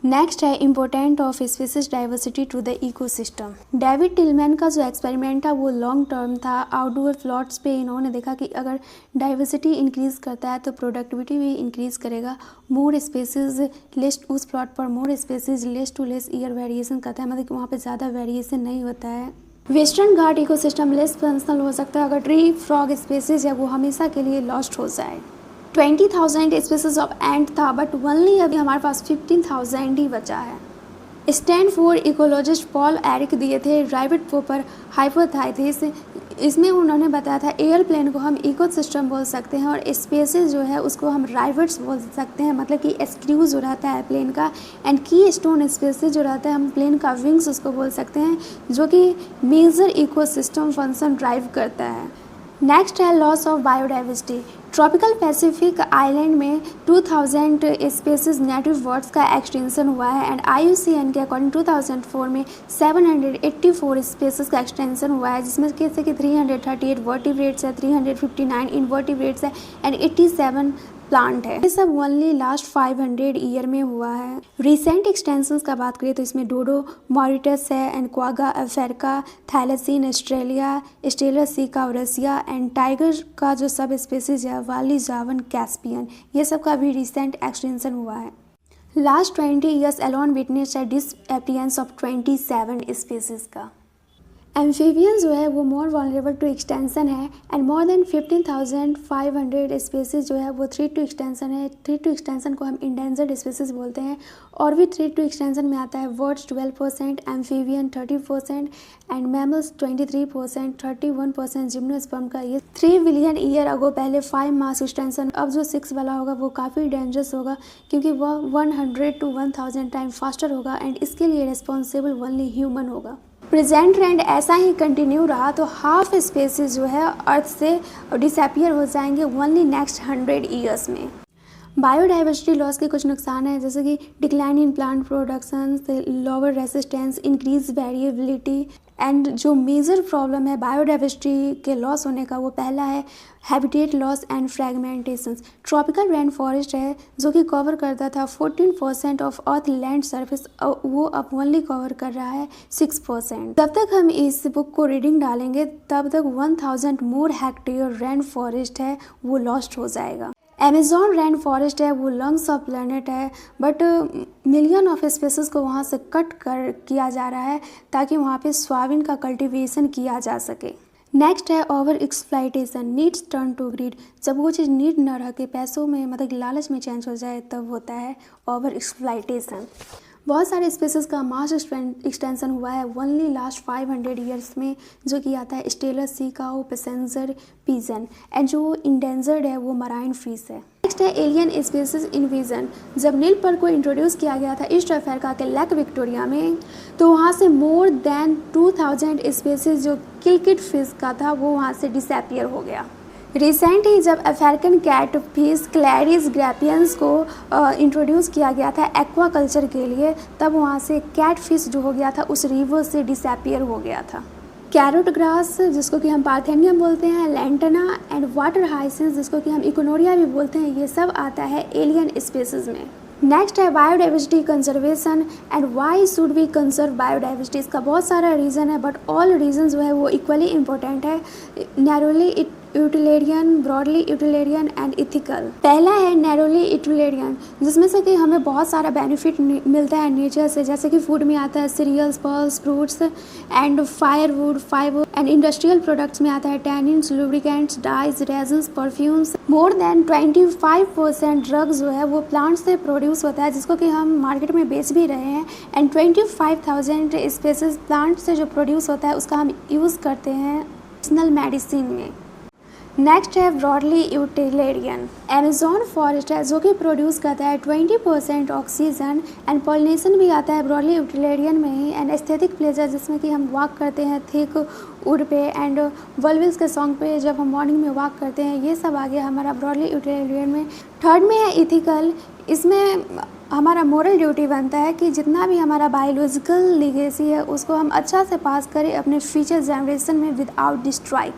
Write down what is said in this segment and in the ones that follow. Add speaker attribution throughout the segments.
Speaker 1: Next है important of species diversity to the ecosystem. David Tilman का जो experiment था वो लॉन्ग टर्म था। आउटडोर प्लॉट्स पे इन्होंने देखा कि अगर डाइवर्सिटी इंक्रीज़ करता है तो प्रोडक्टिविटी भी इंक्रीज़ करेगा। मोर स्पेसीज लिस्ट उस प्लॉट पर more species less to less year variation करता है, मतलब कि वहाँ पे ज़्यादा वेरिएशन नहीं होता है। वेस्टर्न घाट इकोसिस्टम लेस फंक्शनल हो सकता है अगर ट्री फ्रॉग स्पेसीज है वो हमेशा के लिए लॉस्ट हो जाए। 20,000 स्पीसीज ऑफ एंट था बट ओनली अभी हमारे पास 15,000 ही बचा है। स्टैनफोर्ड इकोलॉजिस्ट पॉल एरिक दिए थे राइवेट पोपर हाइपोथेसिस। इसमें उन्होंने बताया था एयरप्लेन को हम इकोसिस्टम बोल सकते हैं और स्पेसेस जो है उसको हम राइवेट्स बोल सकते हैं, मतलब कि स्क्रू जो रहता है प्लेन का, एंड की स्टोन स्पेसेस जो रहता है हम प्लेन का विंग्स उसको बोल सकते हैं, जो कि मेजर इकोसिस्टम फंक्शन ड्राइव करता है। नेक्स्ट है loss of biodiversity. Tropical Pacific island में 2000 स्पेसीज नेटिव बर्ड्स का एक्सटेंशन हुआ है एंड IUCN के अकॉर्डिंग 2004 में 784 स्पेसीज का एक्सटेंशन हुआ है, जिसमें कैसे कि 338 वर्टिब्रेट्स है, 359 इनवर्टिब्रेट्स है एंड 87 प्लांट है। ये सब ओनली लास्ट 500 ईयर में हुआ है। रिसेंट एक्सटेंशंस का बात करें तो इसमें डोडो मॉरिटस है and quagga Africa, thylacine Australia, Steller sea cow Russia and tiger का जो सब स्पेसीज है वाली जावन कैस्पियन, ये सब का भी रिसेंट एक्सटेंशन हुआ है। लास्ट 20 ईयर्स अलोन विटनेस है डिसअपियरेंस ऑफ 27 स्पेसीज का। एम्फीबियन जो है वो मोर वल्नरेबल टू एक्सटेंशन है एंड मोर देन 15,500 स्पेसीज जो है वो थ्रेट टू एक्सटेंशन है। थ्रेट टू एक्सटेंशन को हम इंडेंजर्ड स्पेसीज बोलते हैं। और भी थ्रेट टू एक्सटेंशन में आता है birds 12%, amphibian 30% and mammals 23%, 31% gymnosperm का। ये 3 बिलियन ईयर अगो पहले 5 मास एक्सटेंशन, अब जो 6 वाला होगा वो काफ़ी डेंजरस होगा क्योंकि वह 100 to 1000 टाइम फास्टर होगा एंड इसके लिए रिस्पॉन्सिबल ओनली ह्यूमन होगा। प्रेजेंट ट्रेंड ऐसा ही कंटिन्यू रहा तो हाफ स्पेसीज जो है अर्थ से डिसअपियर हो जाएंगे ओनली नेक्स्ट 100 ईयर्स में। बायोडाइवर्सिटी लॉस के कुछ नुकसान हैं जैसे कि decline in plant production, lower resistance, increase variability and जो मेजर प्रॉब्लम है बायोडाइवर्सिटी के लॉस होने का वो पहला है habitat loss and fragmentation. Tropical rain forest है जो कि कवर करता था 14% ऑफ अर्थ लैंड सरफेस, वो अब ओनली कवर कर रहा है 6%। जब तक हम इस बुक को रीडिंग डालेंगे तब तक 1000 मोर हेक्टेयर रेन फॉरेस्ट है वो लॉस्ट हो जाएगा। अमेज़न रेन फॉरेस्ट है वो लंग्स ऑफ प्लेनेट है बट मिलियन ऑफ स्पेसीज को वहाँ से कट कर किया जा रहा है ताकि वहाँ पे सोयाबीन का कल्टीवेशन किया जा सके। नेक्स्ट है over exploitation, needs turn to greed. जब वो चीज़ नीड न रह के पैसों में मतलब लालच में चेंज हो जाए तब होता है ओवर एक्सप्लॉइटेशन। बहुत सारे स्पेसीज का मास एक्सटेंशन हुआ है ओनली लास्ट 500 ईयर्स में, जो कि आता है Steller sea cow, passenger pigeon and जो इंडेंजर्ड है वो मराइन फिश है। नेक्स्ट है एलियन स्पीसीज इन्वेजन। जब नील पर को इंट्रोड्यूस किया गया था ईस्ट अफ्रीका के लेक विक्टोरिया में तो वहाँ से मोर देन 2000 स्पीसीज जो किलकिट फिश का था वो वहाँ से डिसअपियर हो गया। रिसेंट ही जब अफ्रीकन कैट फिश क्लैरिस ग्रैपियंस को इंट्रोड्यूस किया गया था एक्वा कल्चर के लिए, तब वहाँ से कैट फिश जो हो गया था उस रिवर से डिसअपियर हो गया था। कैरोट ग्रास जिसको कि हम पार्थेनियम बोलते हैं, लैंटना एंड वाटर हाइसिंस जिसको कि हम इकोनोरिया भी बोलते हैं, ये सब आता है एलियन स्पेसीज में। नेक्स्ट है biodiversity conservation and why should we conserve biodiversity. इसका बहुत सारा रीज़न है बट ऑल रीज़न जो है वो इक्वली इम्पोर्टेंट है, narrowly utilitarian, broadly utilitarian and ethical. पहला है नैरोली यूटिलिटेरियन जिसमें से कि हमें बहुत सारा बेनिफिट मिलता है नेचर से, जैसे कि फूड में आता है cereals, pulses, fruits and firewood, fibre and industrial products में आता है tannins, lubricants, dyes, resins, perfumes. More than 25% drug जो है वो प्लांट से प्रोड्यूस होता है जिसको कि हम मार्केट में बेच भी रहे हैं एंड 25,000 स्पेसीज प्लांट से जो प्रोड्यूस होता है उसका हम यूज़ करते हैं पर्सनल मेडिसिन में। नेक्स्ट है ब्रॉडली यूटिलिटेरियन। अमेज़न फॉरेस्ट है जो कि प्रोड्यूस करता है 20% ऑक्सीजन एंड पॉलिनेशन भी आता है ब्रॉडली यूटिलिटेरियन में ही एंड एस्थेटिक प्लेजर जिसमें कि हम वॉक करते हैं थिक वुड पे एंड वल्विल्स के सॉन्ग पे जब हम मॉर्निंग में वॉक करते हैं, ये सब आ गया हमारा ब्रॉडली यूटिलिटेरियन में। थर्ड में है इथिकल। इसमें हमारा मोरल ड्यूटी बनता है कि जितना भी हमारा बायोलॉजिकल लीगेसी है उसको हम अच्छा से पास करें अपने फ्यूचर जनरेशन में विदाउट डिस्ट्रॉय।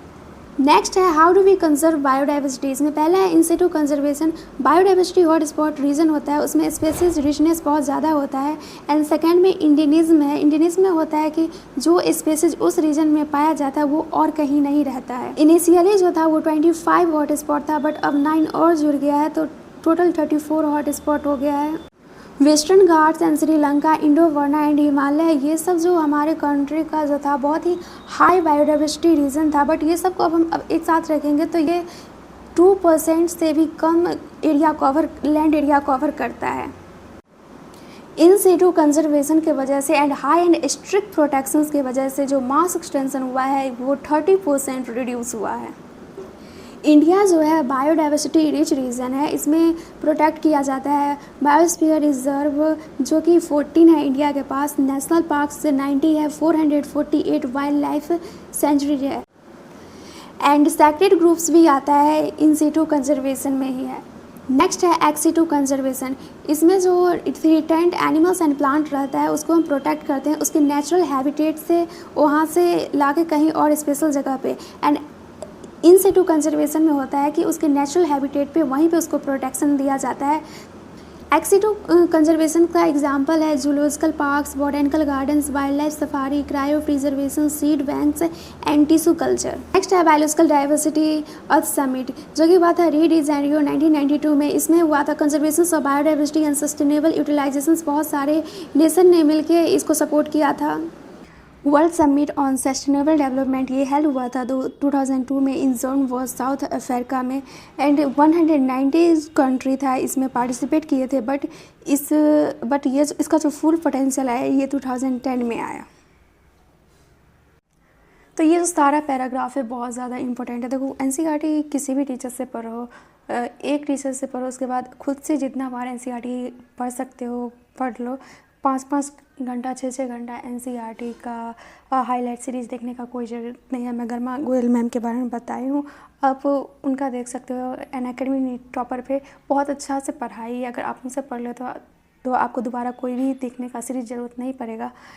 Speaker 1: नेक्स्ट है how do we conserve biodiversity. इसमें पहला है in situ conservation. Biodiversity hot spot region होता है, उसमें स्पेसीज रिचनेस बहुत ज़्यादा होता है। एंड सेकेंड में इंडियनिज्म है। इंडियनिज्म में होता है कि जो स्पेसीज उस रीजन में पाया जाता है वो और कहीं नहीं रहता है। इनिशियली जो था वो 25 हॉट स्पॉट था, बट अब 9 और जुड़ गया है, तो टोटल 34 हॉट स्पॉट हो गया है। Western Ghats and Sri Lanka, Indo Burma and Himalaya, ये सब जो हमारे कंट्री का जो था बहुत ही हाई बायोडाइवर्सिटी रीजन था, बट ये सब को अब हम एक साथ रखेंगे तो ये 2% से भी कम area cover, land area cover करता है। इन सिटू कंजर्वेशन के वजह से and high and strict protections की वजह से जो मास एक्सटेंशन हुआ है वो 30% रिड्यूस हुआ है। इंडिया जो है बायोडाइवर्सिटी रिच रीजन है, इसमें प्रोटेक्ट किया जाता है। बायोस्फीयर रिजर्व जो कि 14 है इंडिया के पास, नेशनल पार्क से 90 है, 448 वाइल्ड लाइफ सेंचुरी है, एंड सेक्रेड ग्रुप्स भी आता है इन सिटू कंजर्वेशन में ही है। नेक्स्ट है एक्स सिटू कंजर्वेशन। इसमें जो थ्रेटेंड एनिमल्स एंड प्लांट रहता है उसको हम प्रोटेक्ट करते हैं उसके नेचुरल हैबिटेट से, वहाँ से लाके कहीं और स्पेशल जगह पे। एंड इन सिटू कंजर्वेशन में होता है कि उसके नेचुरल हैबिटेट पे वहीं पे उसको प्रोटेक्शन दिया जाता है। एक्स सिटू कंजर्वेशन का एग्जांपल है zoological parks, botanical gardens, wild life safari, cryo preservation, seed banks and tissue culture. Next है बायोलॉजिकल डाइवर्सिटी अर्थ समिट, जो कि हुआ था री डी जेनेरियो 1992 में। इसमें हुआ था conservation of biodiversity and sustainable utilization, बहुत सारे नेशन ने मिलकर इसको सपोर्ट किया था। World summit on sustainable development ये हेल्ड हुआ था 2002 में in Johannesburg South Africa में, एंड 190 कंट्री था इसमें पार्टिसिपेट किए थे, बट ये इसका जो फुल पोटेंशियल है ये 2010 में आया। तो ये जो सारा पैराग्राफ है बहुत ज़्यादा इंपॉर्टेंट है। देखो एनसीईआरटी किसी भी टीचर से पढ़ो, एक टीचर से पढ़ो, उसके बाद खुद से जितना बार एनसीईआरटी पढ़ सकते हो पढ़ लो। 5-5 घंटा 6-6 घंटा एनसीईआरटी का हाईलाइट सीरीज़ देखने का कोई ज़रूरत नहीं है। मैं गर्मा गोयल मैम के बारे में बताई हूँ, आप उनका देख सकते हो। अनअकैडमी टॉपर पे बहुत अच्छा से पढ़ाई, अगर आप उनसे पढ़ लो तो आपको दोबारा कोई भी देखने का सीरीज़ ज़रूरत नहीं पड़ेगा।